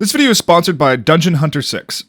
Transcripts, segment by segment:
This video is sponsored by Dungeon Hunter 6.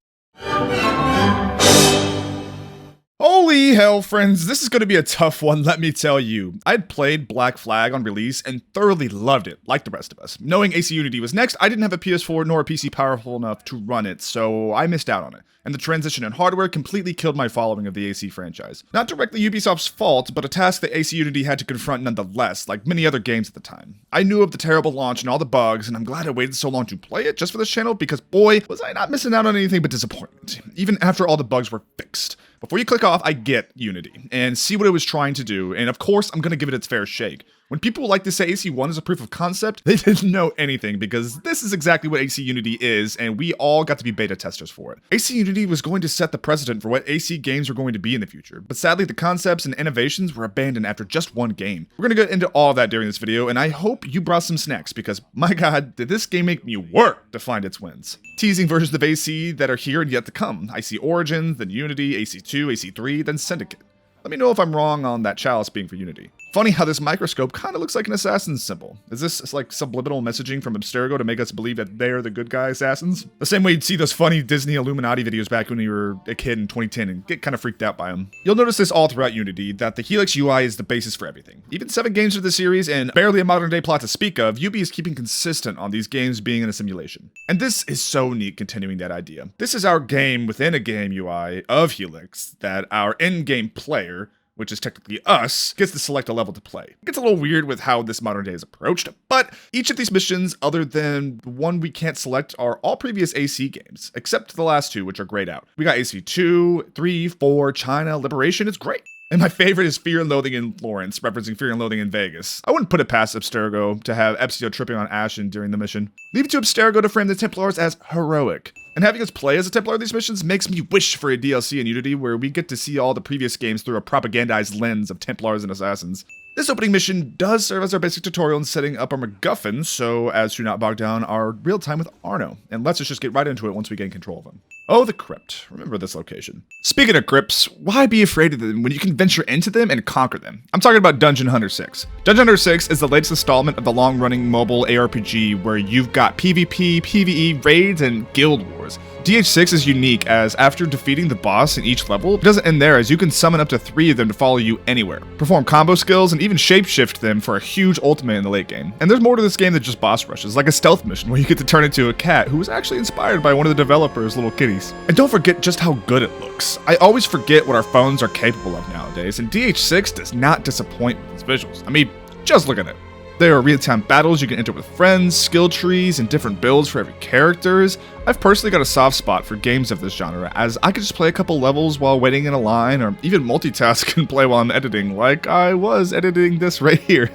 Holy hell, friends, this is going to be a tough one, let me tell you. I'd played Black Flag on release and thoroughly loved it, like the rest of us. Knowing AC Unity was next, I didn't have a PS4 nor a PC powerful enough to run it, so I missed out on it. And the transition in hardware completely killed my following of the AC franchise. Not directly Ubisoft's fault, but a task that AC Unity had to confront nonetheless, like many other games at the time. I knew of the terrible launch and all the bugs, and I'm glad I waited so long to play it just for this channel because boy, was I not missing out on anything but disappointment, even after all the bugs were fixed. Before you click off, I get Unity, and see what it was trying to do, and of course, I'm gonna give it its fair shake. When people like to say AC1 is a proof of concept, they didn't know anything, because this is exactly what AC Unity is, and we all got to be beta testers for it. AC Unity was going to set the precedent for what AC games were going to be in the future, but sadly the concepts and innovations were abandoned after just one game. We're gonna get into all of that during this video, and I hope you brought some snacks, because my god, did this game make me work to find its wins. Teasing versions of AC that are here and yet to come. I see Origins, then Unity, AC2, AC3, then Syndicate. Let me know if I'm wrong on that chalice being for Unity. Funny how this microscope kind of looks like an assassin's symbol. Is this like subliminal messaging from Abstergo to make us believe that they're the good guy assassins? The same way you'd see those funny Disney Illuminati videos back when you were a kid in 2010 and get kind of freaked out by them. You'll notice this all throughout Unity, that the Helix UI is the basis for everything. Even 7 games of the series and barely a modern day plot to speak of, Ubi is keeping consistent on these games being in a simulation. And this is so neat, continuing that idea. This is our game within a game UI of Helix that our in-game player, which is technically us, gets to select a level to play. It gets a little weird with how this modern day is approached, but each of these missions, other than the one we can't select, are all previous AC games, except the last 2, which are grayed out. We got AC2, 3, 4, China, Liberation, it's great. And my favorite is Fear and Loathing in Florence, referencing Fear and Loathing in Vegas. I wouldn't put it past Abstergo to have Ezio tripping on Ashen during the mission. Leave it to Abstergo to frame the Templars as heroic. And having us play as a Templar in these missions makes me wish for a DLC in Unity where we get to see all the previous games through a propagandized lens of Templars and Assassins. This opening mission does serve as our basic tutorial in setting up our MacGuffin so as to not bog down our real time with Arno. And let's just get right into it once we gain control of him. Oh, the crypt. Remember this location. Speaking of crypts, why be afraid of them when you can venture into them and conquer them? I'm talking about Dungeon Hunter 6. Dungeon Hunter 6 is the latest installment of the long-running mobile ARPG where you've got PvP, PvE, raids, and guild wars. DH6 is unique as after defeating the boss in each level, it doesn't end there as you can summon up to 3 of them to follow you anywhere, perform combo skills, and even shapeshift them for a huge ultimate in the late game. And there's more to this game than just boss rushes, like a stealth mission where you get to turn into a cat who was actually inspired by one of the developers' little kitties. And don't forget just how good it looks. I always forget what our phones are capable of nowadays, and DH6 does not disappoint with its visuals. I mean, just look at it. There are real-time battles you can enter with friends, skill trees, and different builds for every characters. I've personally got a soft spot for games of this genre, as I could just play a couple levels while waiting in a line, or even multitask and play while I'm editing, like I was editing this right here.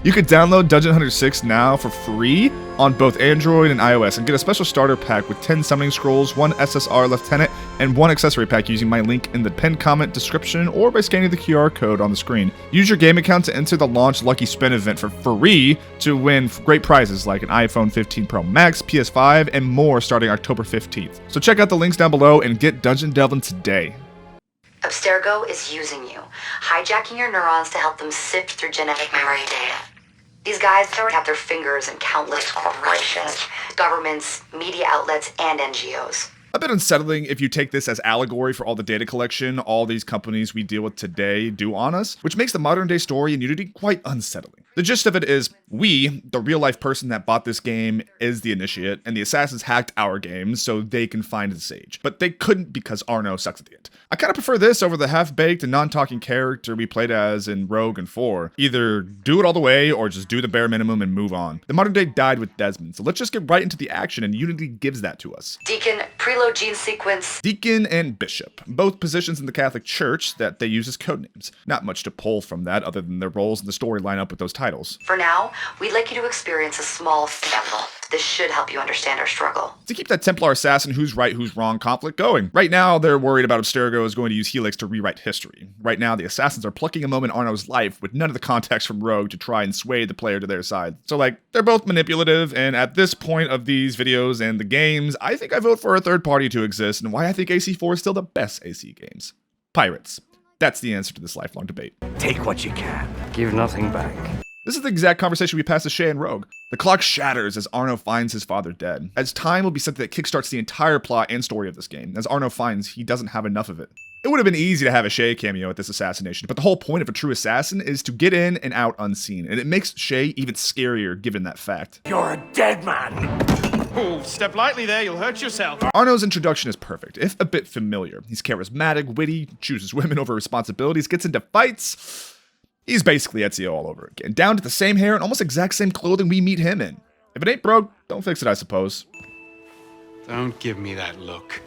You could download Dungeon Hunter 6 now for free on both Android and iOS and get a special starter pack with 10 summoning scrolls, 1 SSR lieutenant, and 1 accessory pack using my link in the pinned comment description or by scanning the QR code on the screen. Use your game account to enter the launch Lucky Spin event for free to win great prizes like an iPhone 15 Pro Max, PS5, and more starting October 15th. So check out the links down below and get Dungeon Delvin today. Abstergo is using you, hijacking your neurons to help them sift through genetic memory data. These guys have their fingers in countless corporations, governments, media outlets, and NGOs. A bit unsettling if you take this as allegory for all the data collection all these companies we deal with today do on us, which makes the modern day story in Unity quite unsettling. The gist of it is, we, the real life person that bought this game, is the initiate, and the assassins hacked our game so they can find the sage. But they couldn't because Arno sucks at the end. I kinda prefer this over the half-baked and non-talking character we played as in Rogue and 4. Either do it all the way or just do the bare minimum and move on. The modern day died with Desmond, so let's just get right into the action, and Unity gives that to us. Deacon, preload gene sequence. Deacon and Bishop, both positions in the Catholic Church that they use as codenames. Not much to pull from that other than their roles in the story line up with those titles. For now, we'd like you to experience a small sample. This should help you understand our struggle. To keep that Templar assassin who's right, who's wrong conflict going. Right now, they're worried about Abstergo is going to use Helix to rewrite history. Right now, the assassins are plucking a moment in Arno's life with none of the context from Rogue to try and sway the player to their side. So they're both manipulative, and at this point of these videos and the games, I think I vote for a third party to exist, and why I think AC4 is still the best AC games. Pirates. That's the answer to this lifelong debate. Take what you can. Give nothing back. This is the exact conversation we passed to Shay and Rogue. The clock shatters as Arno finds his father dead, as time will be something that kickstarts the entire plot and story of this game, as Arno finds he doesn't have enough of it. It would have been easy to have a Shay cameo at this assassination, but the whole point of a true assassin is to get in and out unseen, and it makes Shay even scarier given that fact. You're a dead man! Oh, step lightly there, you'll hurt yourself. Arno's introduction is perfect, if a bit familiar. He's charismatic, witty, chooses women over responsibilities, gets into fights. He's basically Ezio all over again, down to the same hair and almost exact same clothing we meet him in. If it ain't broke, don't fix it, I suppose. Don't give me that look.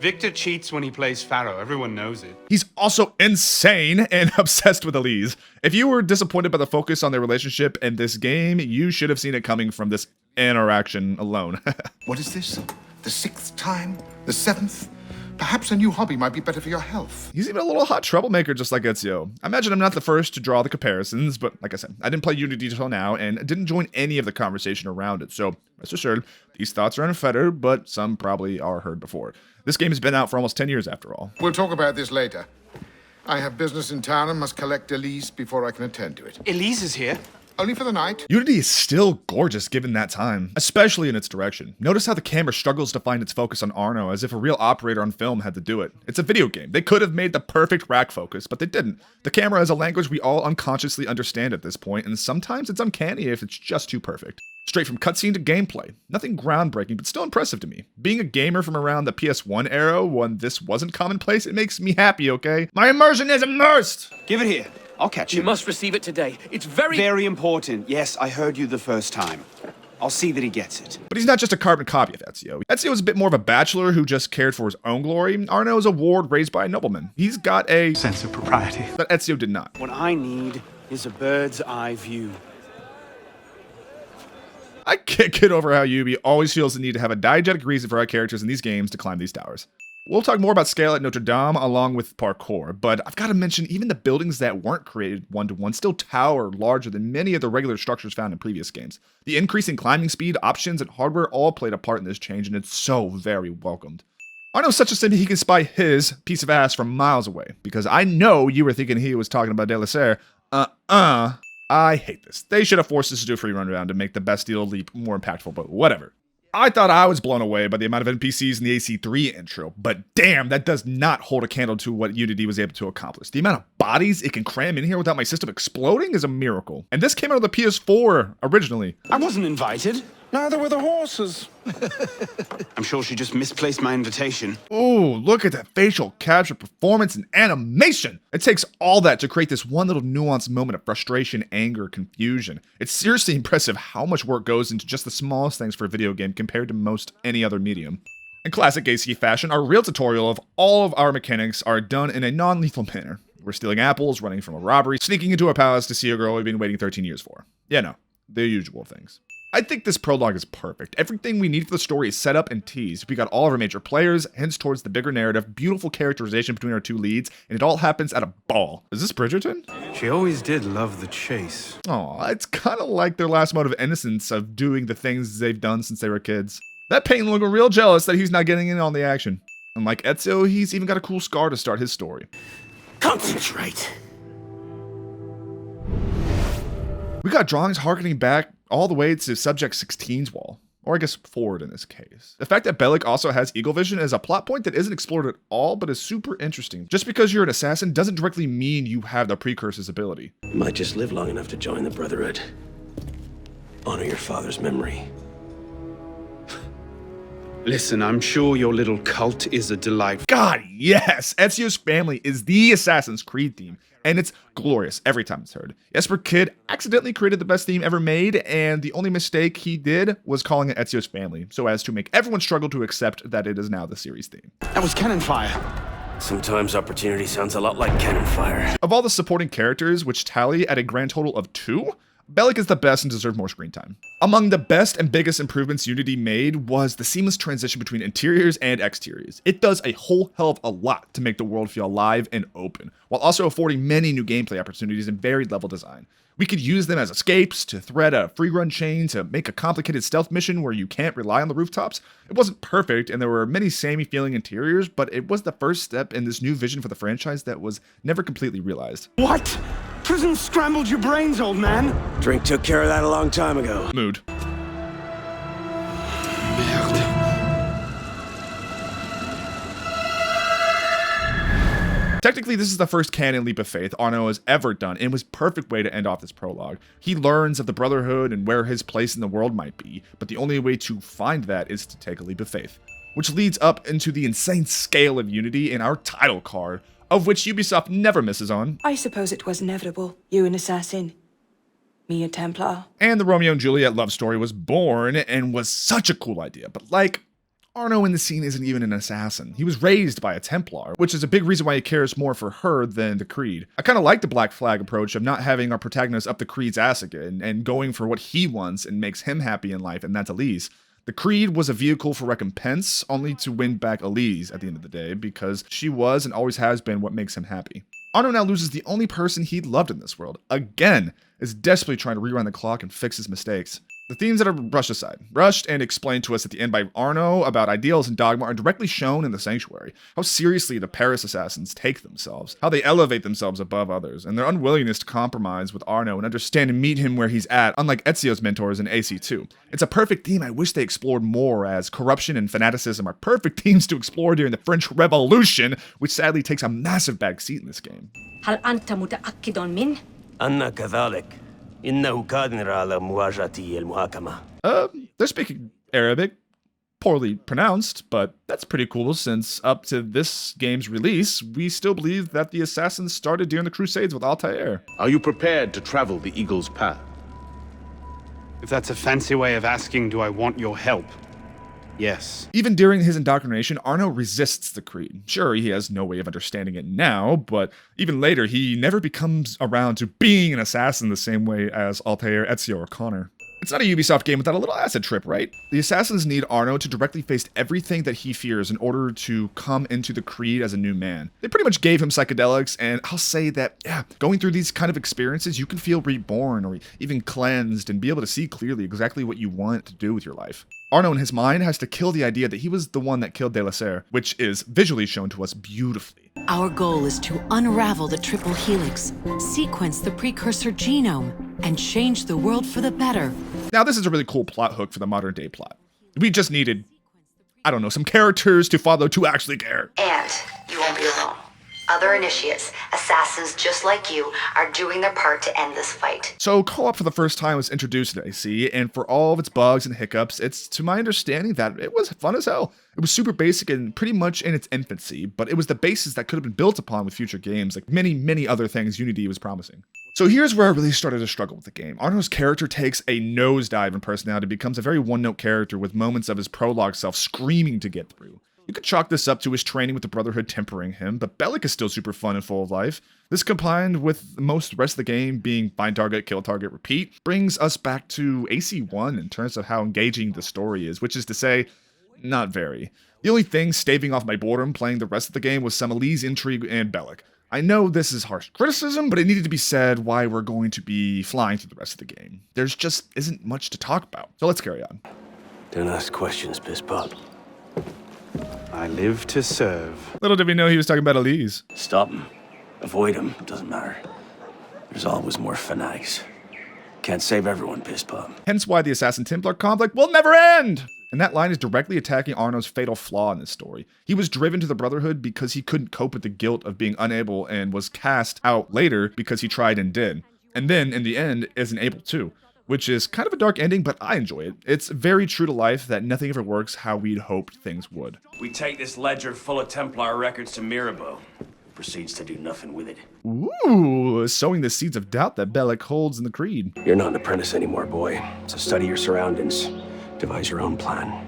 Victor cheats when he plays Pharaoh, everyone knows it. He's also insane and obsessed with Elise. If you were disappointed by the focus on their relationship in this game, you should have seen it coming from this interaction alone. What is this? The 6th time? The 7th? Perhaps a new hobby might be better for your health. He's even a little hot troublemaker just like Ezio. I imagine I'm not the first to draw the comparisons, but like I said, I didn't play Unity until now and didn't join any of the conversation around it, so rest assured, these thoughts are unfettered, but some probably are heard before. This game has been out for almost 10 years after all. We'll talk about this later. I have business in town and must collect Elise before I can attend to it. Elise is here. Only for the night. Unity is still gorgeous given that time, especially in its direction. Notice how the camera struggles to find its focus on Arno as if a real operator on film had to do it. It's a video game. They could have made the perfect rack focus, but they didn't. The camera is a language we all unconsciously understand at this point, and sometimes it's uncanny if it's just too perfect. Straight from cutscene to gameplay. Nothing groundbreaking, but still impressive to me. Being a gamer from around the PS1 era when this wasn't commonplace, it makes me happy, okay? My immersion is immersed! Give it here. I'll catch You him. must receive it today. It's very... Very important. Yes, I heard you the first time. I'll see that he gets it. But he's not just a carbon copy of Ezio. Ezio is a bit more of a bachelor who just cared for his own glory. Arno is a ward raised by a nobleman. He's got a Sense of propriety. that Ezio did not. What I need is a bird's eye view. I can't get over how Yubi always feels the need to have a diegetic reason for our characters in these games to climb these towers. We'll talk more about scale at Notre Dame along with parkour, but I've got to mention even the buildings that weren't created one-to-one still tower larger than many of the regular structures found in previous games. The increase in climbing speed, options, and hardware all played a part in this change, and it's so very welcomed. Arno's such a simp he can spy his piece of ass from miles away, because I know you were thinking he was talking about De La Serre. I hate this. They should have forced us to do a free rundown to make the Bastille Leap more impactful, but whatever. I thought I was blown away by the amount of NPCs in the AC3 intro, but damn, that does not hold a candle to what Unity was able to accomplish. The amount of bodies it can cram in here without my system exploding is a miracle. And this came out of the PS4 originally. I wasn't invited. Neither were the horses. I'm sure she just misplaced my invitation. Ooh, look at that facial capture performance and animation. It takes all that to create this one little nuanced moment of frustration, anger, confusion. It's seriously impressive how much work goes into just the smallest things for a video game compared to most any other medium. In classic AC fashion, our real tutorial of all of our mechanics are done in a non-lethal manner. We're stealing apples, running from a robbery, sneaking into a palace to see a girl we've been waiting 13 years for. Yeah, no, the usual things. I think this prologue is perfect. Everything we need for the story is set up and teased. We got all of our major players, hints towards the bigger narrative, beautiful characterization between our two leads, and it all happens at a ball. Is this Bridgerton? She always did love the chase. Aw, it's kind of like their last moment of innocence of doing the things they've done since they were kids. That Peyton looking real jealous that he's not getting in on the action. And like Ezio, he's even got a cool scar to start his story. Concentrate. We got drawings harkening back all the way to Subject 16's wall. Or I guess forward in this case. The fact that Bellic also has eagle vision is a plot point that isn't explored at all, but is super interesting. Just because you're an assassin doesn't directly mean you have the precursor's ability. You might just live long enough to join the Brotherhood. Honor your father's memory. Listen, I'm sure your little cult is a delight. God, yes! Ezio's family is the Assassin's Creed theme, and it's glorious every time it's heard. Jesper Kid accidentally created the best theme ever made, and the only mistake he did was calling it Ezio's family, so as to make everyone struggle to accept that it is now the series theme. That was cannon fire. Sometimes opportunity sounds a lot like cannon fire. Of all the supporting characters, which tally at a grand total of 2, Bellic is the best and deserves more screen time. Among the best and biggest improvements Unity made was the seamless transition between interiors and exteriors. It does a whole hell of a lot to make the world feel alive and open, while also affording many new gameplay opportunities and varied level design. We could use them as escapes, to thread a free run chain, to make a complicated stealth mission where you can't rely on the rooftops. It wasn't perfect, and there were many samey feeling interiors, but it was the first step in this new vision for the franchise that was never completely realized. What Prison scrambled your brains, old man. Drink took care of that a long time ago. Mood. Technically, this is the first canon leap of faith Arno has ever done, and was perfect way to end off this prologue. He learns of the Brotherhood and where his place in the world might be, but the only way to find that is to take a leap of faith. Which leads up into the insane scale of unity in our title card, of which Ubisoft never misses on. I suppose it was inevitable. You an assassin, me a Templar. And the Romeo and Juliet love story was born, and was such a cool idea, but like, Arno in the scene isn't even an assassin. He was raised by a Templar, which is a big reason why he cares more for her than the Creed. I kind of like the Black Flag approach of not having our protagonist up the Creed's ass again, and going for what he wants and makes him happy in life, and that's Elise. The Creed was a vehicle for recompense, only to win back Elise at the end of the day, because she was and always has been what makes him happy. Arno now loses the only person he loved in this world, again, is desperately trying to rewind the clock and fix his mistakes. The themes that are brushed aside, rushed and explained to us at the end by Arno about ideals and dogma are directly shown in the Sanctuary. How seriously the Paris assassins take themselves, how they elevate themselves above others, and their unwillingness to compromise with Arno and understand and meet him where he's at, unlike Ezio's mentors in AC2. It's a perfect theme I wish they explored more, as corruption and fanaticism are perfect themes to explore during the French Revolution, which sadly takes a massive backseat in this game. هل أنت متأكد منه؟ أنا كذلك. إنه قادر على مواجهة المحاكمة. They're speaking Arabic, poorly pronounced, but that's pretty cool since up to this game's release, we still believe that the assassins started during the Crusades with Altair. Are you prepared to travel the Eagle's path? If that's a fancy way of asking, do I want your help? Yes. Even during his indoctrination, Arno resists the Creed. Sure, he has no way of understanding it now, but even later, he never becomes around to being an assassin the same way as Altair, Ezio, or Connor. It's not a Ubisoft game without a little acid trip, right? The assassins need Arno to directly face everything that he fears in order to come into the Creed as a new man. They pretty much gave him psychedelics, and I'll say that, yeah, going through these kind of experiences, you can feel reborn or even cleansed and be able to see clearly exactly what you want to do with your life. Arno in his mind has to kill the idea that he was the one that killed De La Serre, which is visually shown to us beautifully. Our goal is to unravel the triple helix, sequence the precursor genome, and change the world for the better. Now this is a really cool plot hook for the modern day plot. We just needed, I don't know, some characters to follow to actually care. And you won't be alone. Other initiates, assassins just like you, are doing their part to end this fight. So co-op for the first time was introduced in AC, and for all of its bugs and hiccups, it's to my understanding that it was fun as hell. It was super basic and pretty much in its infancy, but it was the basis that could have been built upon with future games, like many other things Unity was promising. So here's where I really started to struggle with the game. Arno's character takes a nosedive in personality, becomes a very one-note character with moments of his prologue self screaming to get through. You could chalk this up to his training with the Brotherhood tempering him, but Bellic is still super fun and full of life. This combined with most of the rest of the game being find target, kill target, repeat, brings us back to AC1 in terms of how engaging the story is, which is to say, not very. The only thing staving off my boredom playing the rest of the game was some Elise intrigue and Bellic. I know this is harsh criticism, but it needed to be said why we're going to be flying through the rest of the game. There's just isn't much to talk about, so let's carry on. Don't ask questions, Piss Pop. I live to serve. Little did we know he was talking about Elise. Stop him. Avoid him. Doesn't matter. There's always more fanatics. Can't save everyone, Piss Pop. Hence why the Assassin Templar conflict will never end! And that line is directly attacking Arno's fatal flaw in this story. He was driven to the Brotherhood because he couldn't cope with the guilt of being unable and was cast out later because he tried and did. And then, in the end, isn't able to. Which is kind of a dark ending, but I enjoy it. It's very true to life that nothing ever works how we'd hoped things would. We take this ledger full of Templar records to Mirabeau. Proceeds to do nothing with it. Ooh, sowing the seeds of doubt that Bellic holds in the Creed. You're not an apprentice anymore, boy. So study your surroundings. Devise your own plan.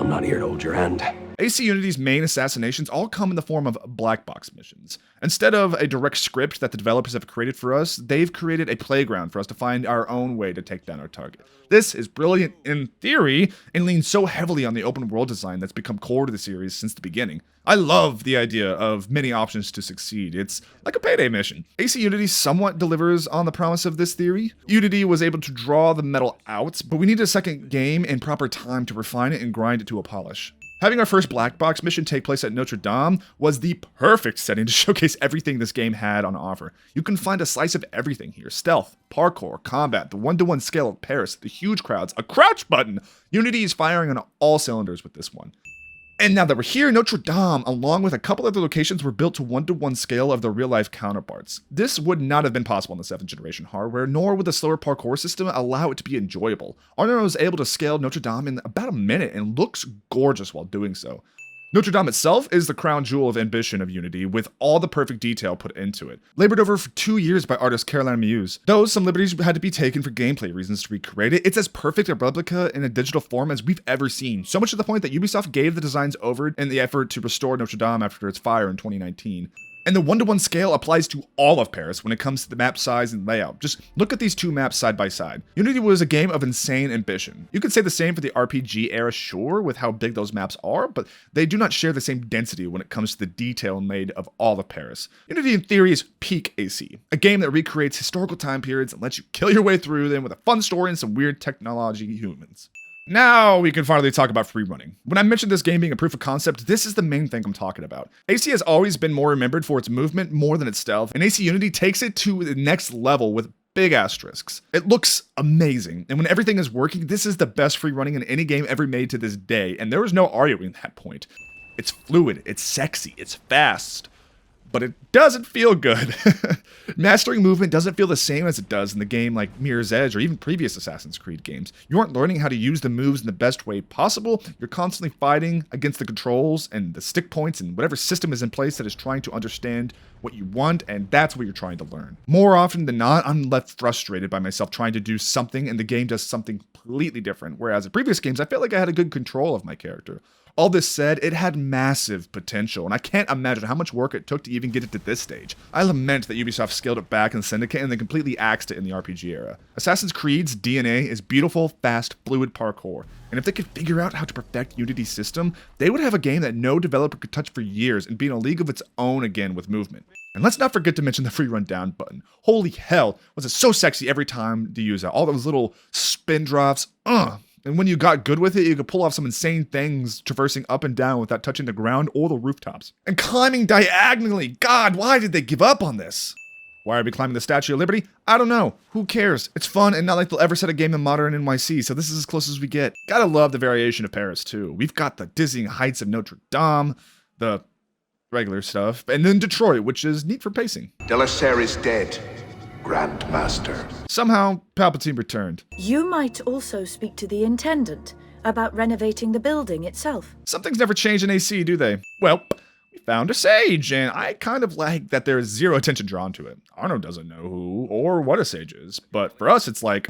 I'm not here to hold your hand. AC Unity's main assassinations all come in the form of black box missions. Instead of a direct script that the developers have created for us, they've created a playground for us to find our own way to take down our target. This is brilliant in theory, and leans so heavily on the open world design that's become core to the series since the beginning. I love the idea of many options to succeed. It's like a payday mission. AC Unity somewhat delivers on the promise of this theory. Unity was able to draw the metal out, but we needed a second game and proper time to refine it and grind it to a polish. Having our first black box mission take place at Notre Dame was the perfect setting to showcase everything this game had on offer. You can find a slice of everything here: stealth, parkour, combat, the one-to-one scale of Paris, the huge crowds, a crouch button. Unity is firing on all cylinders with this one. And now that we're here, Notre Dame, along with a couple other locations, were built to one-to-one scale of their real-life counterparts. This would not have been possible on the 7th generation hardware, nor would the slower parkour system allow it to be enjoyable. Arno was able to scale Notre Dame in about a minute and looks gorgeous while doing so. Notre Dame itself is the crown jewel of ambition of Unity, with all the perfect detail put into it. Labored over for 2 years by artist Caroline Muse. Though some liberties had to be taken for gameplay reasons to recreate it, it's as perfect a replica in a digital form as we've ever seen. So much to the point that Ubisoft gave the designs over in the effort to restore Notre Dame after its fire in 2019. And the one-to-one scale applies to all of Paris when it comes to the map size and layout. Just look at these two maps side by side. Unity was a game of insane ambition. You could say the same for the RPG era, sure, with how big those maps are, but they do not share the same density when it comes to the detail made of all of Paris. Unity in theory is peak AC, a game that recreates historical time periods and lets you kill your way through them with a fun story and some weird technology humans. Now we can finally talk about free running. When I mentioned this game being a proof of concept, this is the main thing I'm talking about. AC has always been more remembered for its movement more than its stealth, and AC Unity takes it to the next level with big asterisks. It looks amazing, and when everything is working, this is the best free running in any game ever made to this day, and there is no arguing that point. It's fluid, it's sexy, it's fast, but it doesn't feel good. Mastering movement doesn't feel the same as it does in the game like Mirror's Edge or even previous Assassin's Creed games. You aren't learning how to use the moves in the best way possible. You're constantly fighting against the controls and the stick points and whatever system is in place that is trying to understand what you want, and that's what you're trying to learn. More often than not, I'm left frustrated by myself trying to do something and the game does something completely different, whereas in previous games I felt like I had a good control of my character. All this said, it had massive potential, and I can't imagine how much work it took to even get it to this stage. I lament that Ubisoft scaled it back in Syndicate and then completely axed it in the RPG era. Assassin's Creed's DNA is beautiful, fast, fluid parkour, and if they could figure out how to perfect Unity's system, they would have a game that no developer could touch for years and be in a league of its own again with movement. And let's not forget to mention the free run down button. Holy hell, was it so sexy every time to use it. All those little spin drops, And when you got good with it, you could pull off some insane things traversing up and down without touching the ground or the rooftops. And climbing diagonally. God, why did they give up on this? Why are we climbing the Statue of Liberty? I don't know. Who cares? It's fun and not like they'll ever set a game in modern NYC, so this is as close as we get. Gotta love the variation of Paris too. We've got the dizzying heights of Notre Dame, the regular stuff, and then Detroit, which is neat for pacing. Delacer is dead, Grand Master. Somehow, Palpatine returned. You might also speak to the Intendant about renovating the building itself. Some things never change in AC, do they? Well, we found a sage, and I kind of like that there's zero attention drawn to it. Arno doesn't know who or what a sage is, but for us it's like...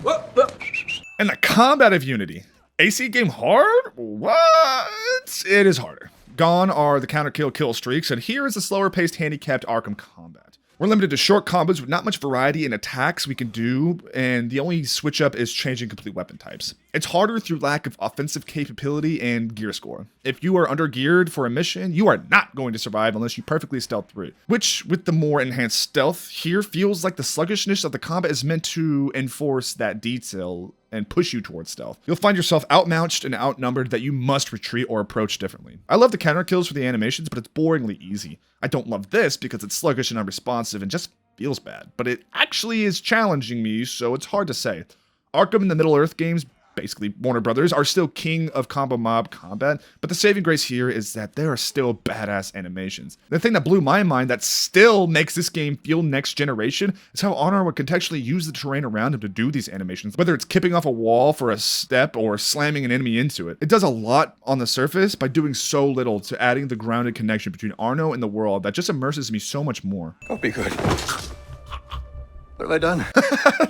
And the combat of Unity. AC game hard? What? It is harder. Gone are the counter kill streaks, and here is the slower paced handicapped Arkham combat. We're limited to short combos with not much variety in attacks we can do, and the only switch up is changing complete weapon types. It's harder through lack of offensive capability and gear score. If you are under geared for a mission, you are not going to survive unless you perfectly stealth through it. Which, with the more enhanced stealth, here feels like the sluggishness of the combat is meant to enforce that detail and push you towards stealth. You'll find yourself outmatched and outnumbered that you must retreat or approach differently. I love the counter kills for the animations, but it's boringly easy. I don't love this because it's sluggish and unresponsive and just feels bad, but it actually is challenging me, so it's hard to say. Arkham and the Middle-earth games, basically Warner Brothers, are still king of combo mob combat, but the saving grace here is that there are still badass animations. The thing that blew my mind that still makes this game feel next generation is how Honor would contextually use the terrain around him to do these animations, whether it's kipping off a wall for a step or slamming an enemy into it. It does a lot on the surface by doing so little to adding the grounded connection between Arno and the world that just immerses me so much more. Don't be good. What have I done?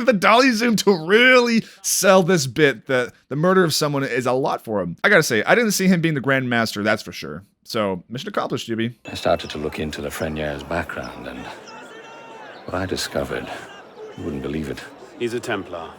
The dolly zoom to really sell this bit that the murder of someone is a lot for him. I gotta say, I didn't see him being the Grand Master, that's for sure. So, mission accomplished, Yubi. I started to look into the Frenier's background, and what I discovered, you wouldn't believe it. He's a Templar.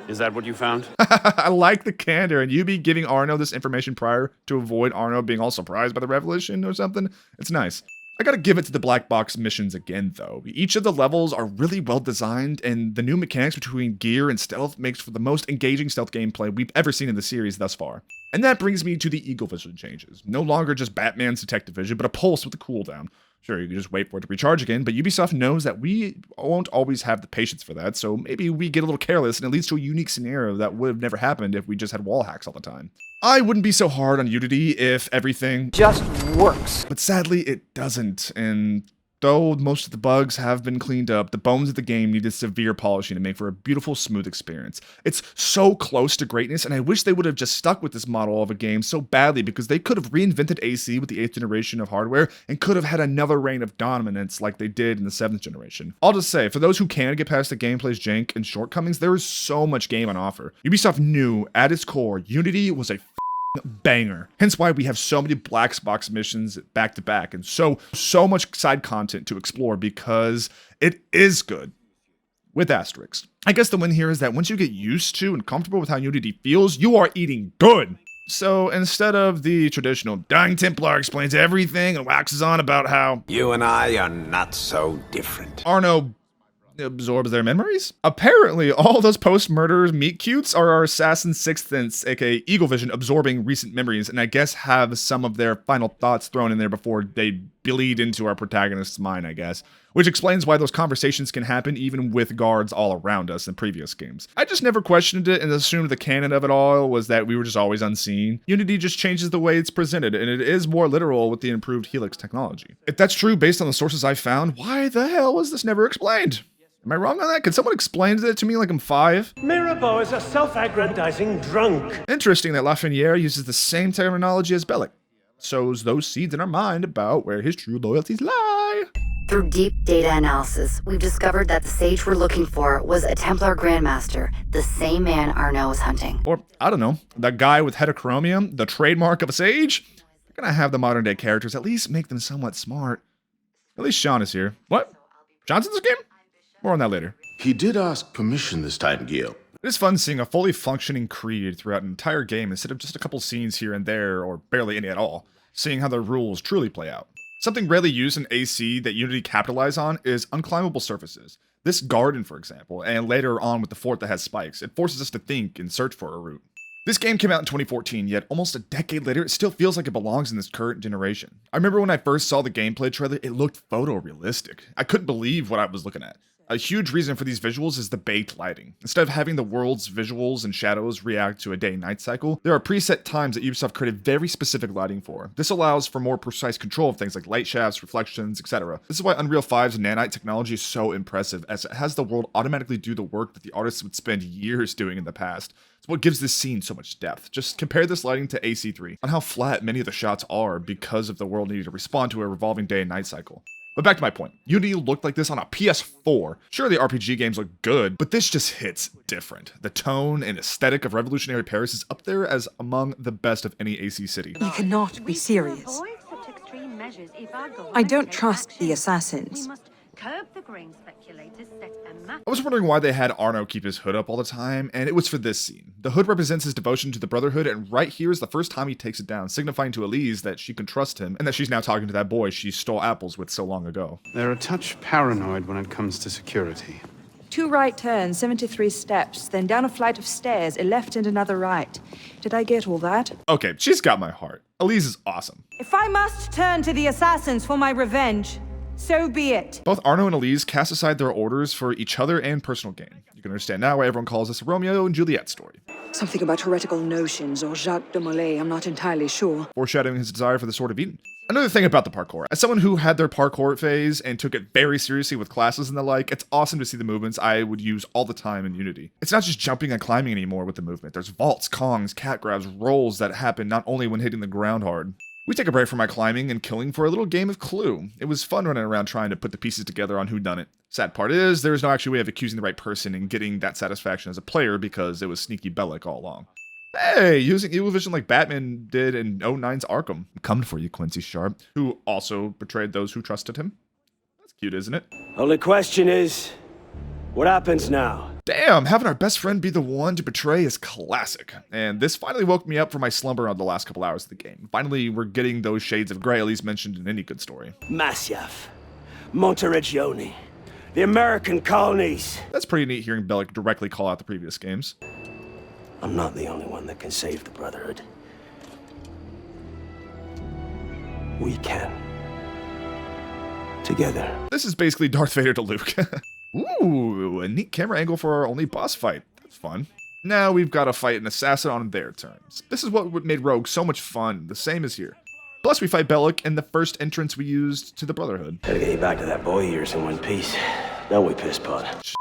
Is that what you found? I like the candor, and Yubi giving Arno this information prior to avoid Arno being all surprised by the revelation or something. It's nice. I gotta give it to the black box missions again though. Each of the levels are really well designed, and the new mechanics between gear and stealth makes for the most engaging stealth gameplay we've ever seen in the series thus far. And that brings me to the Eagle Vision changes. No longer just Batman's detective vision, but a pulse with a cooldown. Sure, you can just wait for it to recharge again, but Ubisoft knows that we won't always have the patience for that, so maybe we get a little careless and it leads to a unique scenario that would have never happened if we just had wall hacks all the time. I wouldn't be so hard on Unity if everything just works. But sadly, it doesn't, and though most of the bugs have been cleaned up, the bones of the game needed severe polishing to make for a beautiful, smooth experience. It's so close to greatness, and I wish they would have just stuck with this model of a game so badly, because they could have reinvented AC with the 8th generation of hardware and could have had another reign of dominance like they did in the 7th generation. I'll just say, for those who can get past the gameplay's jank and shortcomings, there is so much game on offer. Ubisoft knew, at its core, Unity was a banger. Hence why we have so many black box missions back to back and so much side content to explore, because it is good. With asterisks. I guess the win here is that once you get used to and comfortable with how Unity feels, you are eating good. So instead of the traditional Dying Templar explains everything and waxes on about how you and I are not so different, Arno absorbs their memories? Apparently, all those post-murder meet cutes are our Assassin's Sixth Sense, aka Eagle Vision, absorbing recent memories, and I guess have some of their final thoughts thrown in there before they bleed into our protagonist's mind, I guess. Which explains why those conversations can happen even with guards all around us in previous games. I just never questioned it and assumed the canon of it all was that we were just always unseen. Unity just changes the way it's presented, and it is more literal with the improved Helix technology. If that's true based on the sources I found, why the hell was this never explained? Am I wrong on that? Can someone explain it to me like I'm 5? Mirabeau is a self-aggrandizing drunk. Interesting that Lafreniere uses the same terminology as Bellic. Sows those seeds in our mind about where his true loyalties lie. Through deep data analysis, we've discovered that the sage we're looking for was a Templar Grandmaster, the same man Arno was hunting. Or, I don't know, that guy with heterochromium, the trademark of a sage? You're gonna have the modern day characters at least make them somewhat smart. At least Sean is here. What? John's in this game? More on that later. He did ask permission this time, Gil. It is fun seeing a fully functioning Creed throughout an entire game instead of just a couple scenes here and there, or barely any at all, seeing how the rules truly play out. Something rarely used in AC that Unity capitalize on is unclimbable surfaces. This garden, for example, and later on with the fort that has spikes, it forces us to think and search for a route. This game came out in 2014, yet almost a decade later, it still feels like it belongs in this current generation. I remember when I first saw the gameplay trailer, it looked photorealistic. I couldn't believe what I was looking at. A huge reason for these visuals is the baked lighting. Instead of having the world's visuals and shadows react to a day-night cycle, there are preset times that Ubisoft created very specific lighting for. This allows for more precise control of things like light shafts, reflections, etc. This is why Unreal 5's nanite technology is so impressive, as it has the world automatically do the work that the artists would spend years doing in the past. It's what gives this scene so much depth. Just compare this lighting to AC3, on how flat many of the shots are because of the world needing to respond to a revolving day and night cycle. But back to my point, Unity looked like this on a PS4. Sure, the RPG games look good, but this just hits different. The tone and aesthetic of Revolutionary Paris is up there as among the best of any AC city. You cannot be serious. I don't trust the assassins. I was wondering why they had Arno keep his hood up all the time, and it was for this scene. The hood represents his devotion to the Brotherhood, and right here is the first time he takes it down, signifying to Elise that she can trust him, and that she's now talking to that boy she stole apples with so long ago. They're a touch paranoid when it comes to security. 2 right turns, 73 steps, then down a flight of stairs, a left and another right. Did I get all that? Okay, she's got my heart. Elise is awesome. If I must turn to the assassins for my revenge, so be it. Both Arno and Elise cast aside their orders for each other and personal gain. You can understand now why everyone calls this a Romeo and Juliet story. Something about heretical notions or Jacques de Molay, I'm not entirely sure. Foreshadowing his desire for the Sword of Eden. Another thing about the parkour. As someone who had their parkour phase and took it very seriously with classes and the like, it's awesome to see the movements I would use all the time in Unity. It's not just jumping and climbing anymore with the movement. There's vaults, kongs, cat grabs, rolls that happen not only when hitting the ground hard. We take a break from my climbing and killing for a little game of Clue. It was fun running around trying to put the pieces together on whodunit. Sad part is, there is no actual way of accusing the right person and getting that satisfaction as a player because it was sneaky Bellic all along. Hey, using Eagle Vision like Batman did in 09's Arkham. I'm coming for you, Quincy Sharp, who also betrayed those who trusted him. That's cute, isn't it? Only question is, what happens now? Damn, having our best friend be the one to betray is classic. And this finally woke me up from my slumber on the last couple hours of the game. Finally, we're getting those shades of gray at least mentioned in any good story. Masyaf, Monteregione, the American colonies. That's pretty neat hearing Bellic directly call out the previous games. I'm not the only one that can save the Brotherhood. We can. Together. This is basically Darth Vader to Luke. Ooh, a neat camera angle for our only boss fight. That's fun. Now we've got to fight an assassin on their terms. This is what made Rogue so much fun, the same as here. Plus we fight Bellic in the first entrance we used to the Brotherhood. Gotta get you back to that boy of yours in one piece. Don't we, pisspot?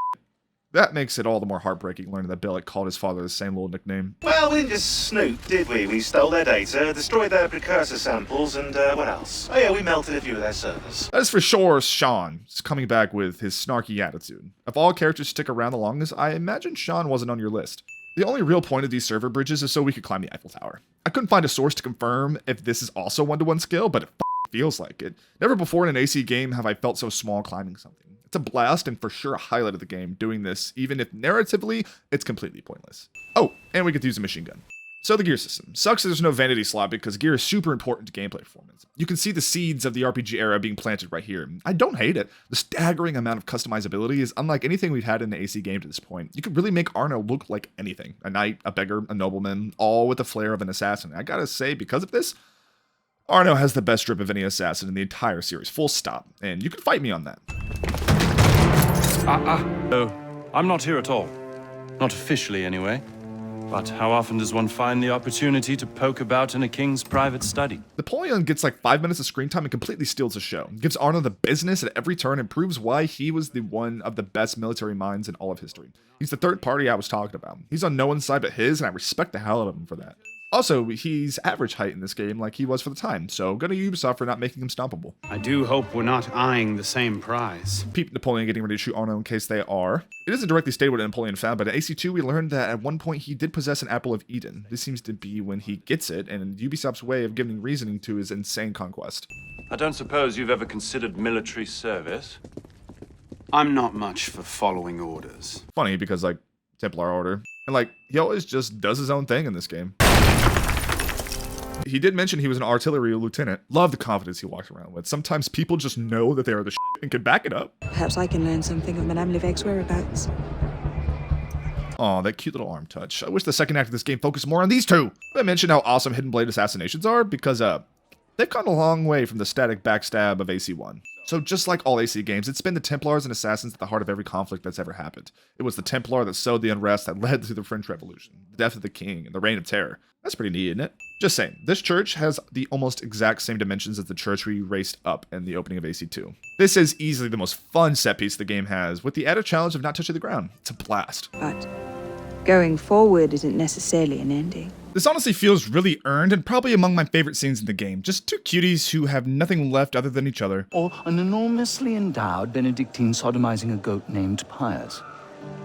That makes it all the more heartbreaking learning that Bellic called his father the same little nickname. Well, we didn't just snoop, did we? We stole their data, destroyed their precursor samples, and what else? Oh yeah, we melted a few of their servers. That is for sure Sean. He's coming back with his snarky attitude. If all characters stick around the longest, I imagine Sean wasn't on your list. The only real point of these server bridges is so we could climb the Eiffel Tower. I couldn't find a source to confirm if this is also one-to-one skill, but it feels like it. Never before in an AC game have I felt so small climbing something. It's a blast and for sure a highlight of the game doing this, even if narratively, it's completely pointless. Oh, and we get to use a machine gun. So the gear system. Sucks that there's no vanity slot because gear is super important to gameplay performance. You can see the seeds of the RPG era being planted right here. I don't hate it. The staggering amount of customizability is unlike anything we've had in the AC game to this point. You could really make Arno look like anything. A knight, a beggar, a nobleman, all with the flair of an assassin. I gotta say, because of this, Arno has the best drip of any assassin in the entire series, full stop. And you can fight me on that. No, I'm not here at all. Not officially, anyway. But how often does one find the opportunity to poke about in a king's private study? Napoleon gets like 5 minutes of screen time and completely steals the show. Gives Arno the business at every turn and proves why he was the one of the best military minds in all of history. He's the third party I was talking about. He's on no one's side but his, and I respect the hell out of him for that. Also, he's average height in this game like he was for the time, so go to Ubisoft for not making him stompable. I do hope we're not eyeing the same prize. Peep Napoleon getting ready to shoot Arno in case they are. It isn't directly stated what Napoleon found, but in AC2 we learned that at one point he did possess an Apple of Eden. This seems to be when he gets it, and Ubisoft's way of giving reasoning to his insane conquest. I don't suppose you've ever considered military service? I'm not much for following orders. Funny, because, like, Templar Order. And, like, he always just does his own thing in this game. He did mention he was an artillery lieutenant. Love the confidence he walks around with. Sometimes people just know that they are the shit and can back it up. Perhaps I can learn something of Madame Levesque's whereabouts. Aw, that cute little arm touch. I wish the second act of this game focused more on these two. I mentioned how awesome Hidden Blade assassinations are because, they've gone a long way from the static backstab of AC1. So just like all AC games, it's been the Templars and Assassins at the heart of every conflict that's ever happened. It was the Templar that sowed the unrest that led to the French Revolution, the death of the king, and the Reign of Terror. That's pretty neat, isn't it? Just saying, this church has the almost exact same dimensions as the church we raced up in the opening of AC2. This is easily the most fun set piece the game has, with the added challenge of not touching the ground. It's a blast. But going forward isn't necessarily an ending. This honestly feels really earned and probably among my favorite scenes in the game. Just two cuties who have nothing left other than each other. Or an enormously endowed Benedictine sodomizing a goat named Pius.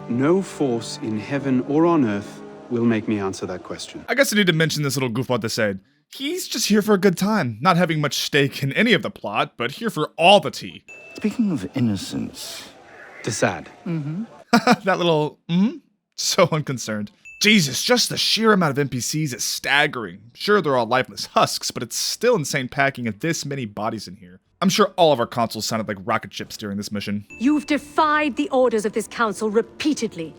No force in heaven or on earth will make me answer that question. I guess I need to mention this little goofball that said, he's just here for a good time, not having much stake in any of the plot, but here for all the tea. Speaking of innocence... Desad. Mm-hmm. That little, so unconcerned. Jesus, just the sheer amount of NPCs is staggering. Sure, they're all lifeless husks, but it's still insane packing of this many bodies in here. I'm sure all of our consoles sounded like rocket ships during this mission. You've defied the orders of this council repeatedly,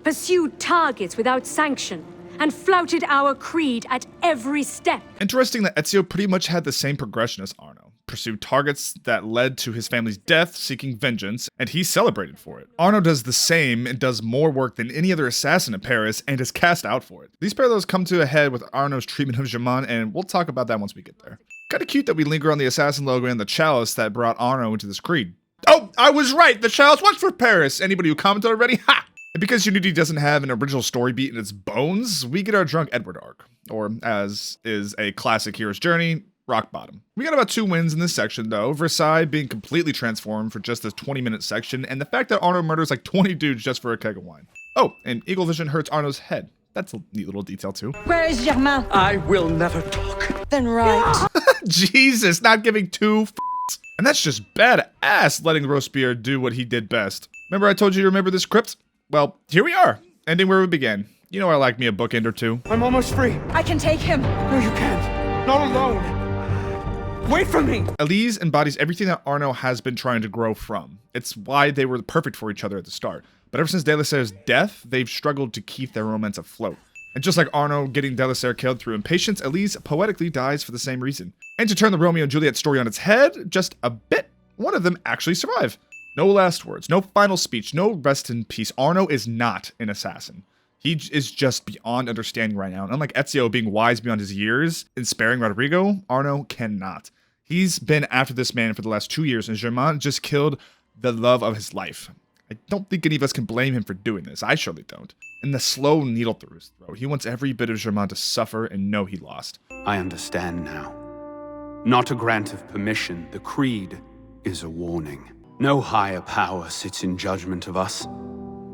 pursued targets without sanction, and flouted our creed at every step. Interesting that Ezio pretty much had the same progression as Arno. Pursued targets that led to his family's death, seeking vengeance, and he celebrated for it. Arno does the same and does more work than any other assassin in Paris and is cast out for it. These parallels come to a head with Arno's treatment of Germain, and we'll talk about that once we get there. Kinda cute that we linger on the assassin logo and the chalice that brought Arno into this creed. Oh, I was right! The chalice was for Paris! Anybody who commented already? Ha! And because Unity doesn't have an original story beat in its bones, we get our Drunk Edward arc. Or, as is a classic hero's journey, rock bottom. We got about 2 wins in this section though, Versailles being completely transformed for just this 20-minute section, and the fact that Arno murders like 20 dudes just for a keg of wine. Oh, and Eagle Vision hurts Arno's head. That's a neat little detail too. Where is Germain? I will never talk. Then right. Jesus, not giving two f***s. And that's just badass letting Robespierre do what he did best. Remember I told you to remember this crypt? Well, here we are, ending where we began. You know I like me a bookend or two. I'm almost free. I can take him. No, you can't. Not alone. Wait for me. Elise embodies everything that Arno has been trying to grow from. It's why they were perfect for each other at the start. But ever since Delaser's death, they've struggled to keep their romance afloat. And just like Arno getting Delaser killed through impatience, Elise poetically dies for the same reason. And to turn the Romeo and Juliet story on its head, just a bit, one of them actually survive. No last words, no final speech, no rest in peace. Arno is not an assassin. He is just beyond understanding right now. And unlike Ezio being wise beyond his years in sparing Rodrigo, Arno cannot. He's been after this man for the last 2 years, and Germain just killed the love of his life. I don't think any of us can blame him for doing this. I surely don't. And the slow needle through his throat. He wants every bit of Germain to suffer and know he lost. I understand now. Not a grant of permission. The creed is a warning. No higher power sits in judgment of us.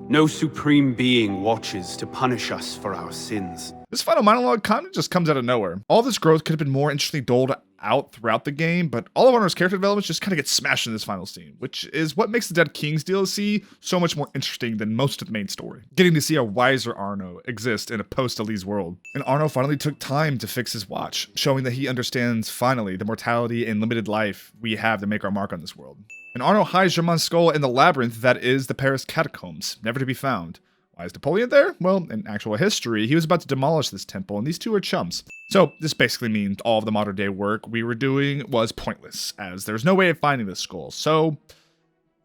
No supreme being watches to punish us for our sins. This final monologue kind of just comes out of nowhere. All this growth could have been more interestingly doled out throughout the game, but all of Arno's character developments just kind of get smashed in this final scene, which is what makes the Dead Kings DLC so much more interesting than most of the main story. Getting to see a wiser Arno exist in a post-Elise world. And Arno finally took time to fix his watch, showing that he understands finally the mortality and limited life we have to make our mark on this world. And Arno hides Germain's skull in the labyrinth that is the Paris catacombs, never to be found. Why is Napoleon there? Well, in actual history, he was about to demolish this temple, and these two are chums. So this basically means all of the modern day work we were doing was pointless, as there's no way of finding this skull. So,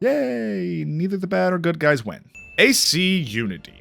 yay, neither the bad or good guys win. AC Unity.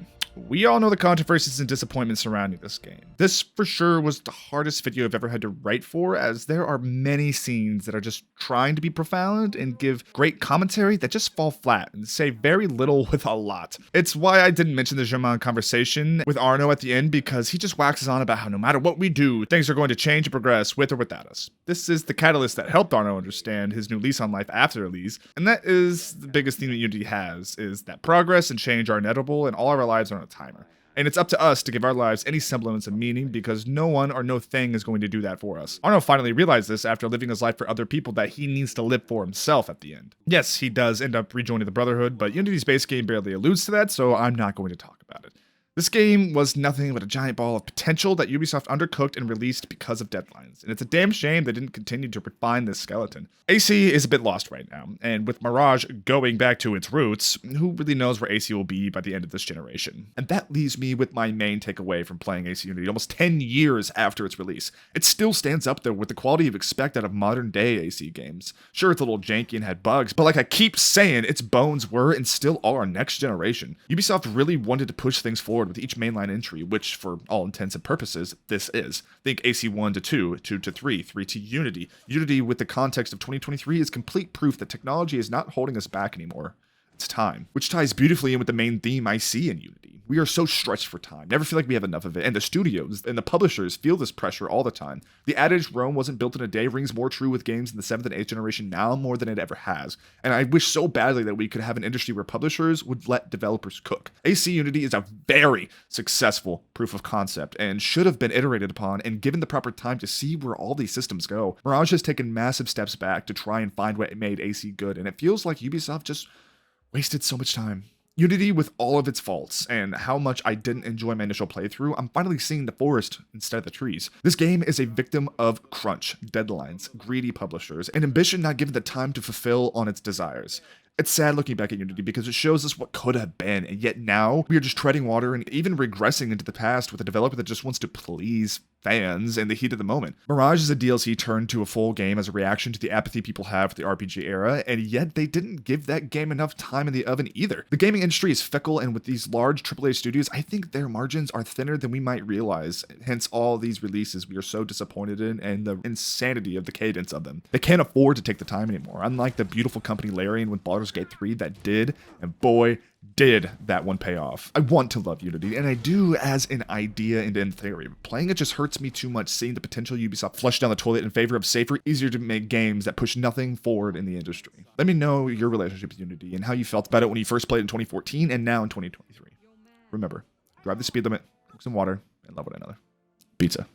We all know the controversies and disappointments surrounding this game. This for sure was the hardest video I've ever had to write for, as there are many scenes that are just trying to be profound and give great commentary that just fall flat and say very little with a lot. It's why I didn't mention the Germain conversation with Arno at the end, because he just waxes on about how no matter what we do, things are going to change and progress with or without us. This is the catalyst that helped Arno understand his new lease on life after Elise, and that is the biggest theme that Unity has, is that progress and change are inevitable and all of our lives are on a timer. And it's up to us to give our lives any semblance of meaning, because no one or no thing is going to do that for us. Arno finally realized this after living his life for other people, that he needs to live for himself at the end. Yes, he does end up rejoining the Brotherhood, but Unity's base game barely alludes to that, so I'm not going to talk about it. This game was nothing but a giant ball of potential that Ubisoft undercooked and released because of deadlines, and it's a damn shame they didn't continue to refine this skeleton. AC is a bit lost right now, and with Mirage going back to its roots, who really knows where AC will be by the end of this generation? And that leaves me with my main takeaway from playing AC Unity almost 10 years after its release. It still stands up there with the quality you expect out of modern day AC games. Sure, it's a little janky and had bugs, but like I keep saying, its bones were and still are next generation. Ubisoft really wanted to push things forward with each mainline entry, which for all intents and purposes, this is. Think AC 1 to 2, 2 to 3, 3 to Unity. Unity with the context of 2023 is complete proof that technology is not holding us back anymore. It's time, which ties beautifully in with the main theme I see in Unity. We are so stretched for time, never feel like we have enough of it, and the studios and the publishers feel this pressure all the time. The adage Rome wasn't built in a day rings more true with games in the 7th and 8th generation now more than it ever has, and I wish so badly that we could have an industry where publishers would let developers cook. AC Unity is a very successful proof of concept and should have been iterated upon and given the proper time to see where all these systems go. Mirage has taken massive steps back to try and find what made AC good, and it feels like Ubisoft just wasted so much time. Unity, with all of its faults and how much I didn't enjoy my initial playthrough, I'm finally seeing the forest instead of the trees. This game is a victim of crunch, deadlines, greedy publishers, and ambition not given the time to fulfill on its desires. It's sad looking back at Unity because it shows us what could have been, and yet now we are just treading water and even regressing into the past with a developer that just wants to please fans in the heat of the moment. Mirage is a DLC turned to a full game as a reaction to the apathy people have for the RPG era, and yet they didn't give that game enough time in the oven either. The gaming industry is fickle, and with these large AAA studios, I think their margins are thinner than we might realize, hence all these releases we are so disappointed in and the insanity of the cadence of them. They can't afford to take the time anymore, unlike the beautiful company Larian with Baldur's Gate 3 that did, and boy, did that one pay off. I want to love Unity, and I do as an idea and in theory. Playing it just hurts me too much seeing the potential Ubisoft flush down the toilet in favor of safer, easier to make games that push nothing forward in the industry. Let me know your relationship with Unity and how you felt about it when you first played in 2014 and now in 2023. Remember, drive the speed limit, drink some water, and love one another. Pizza.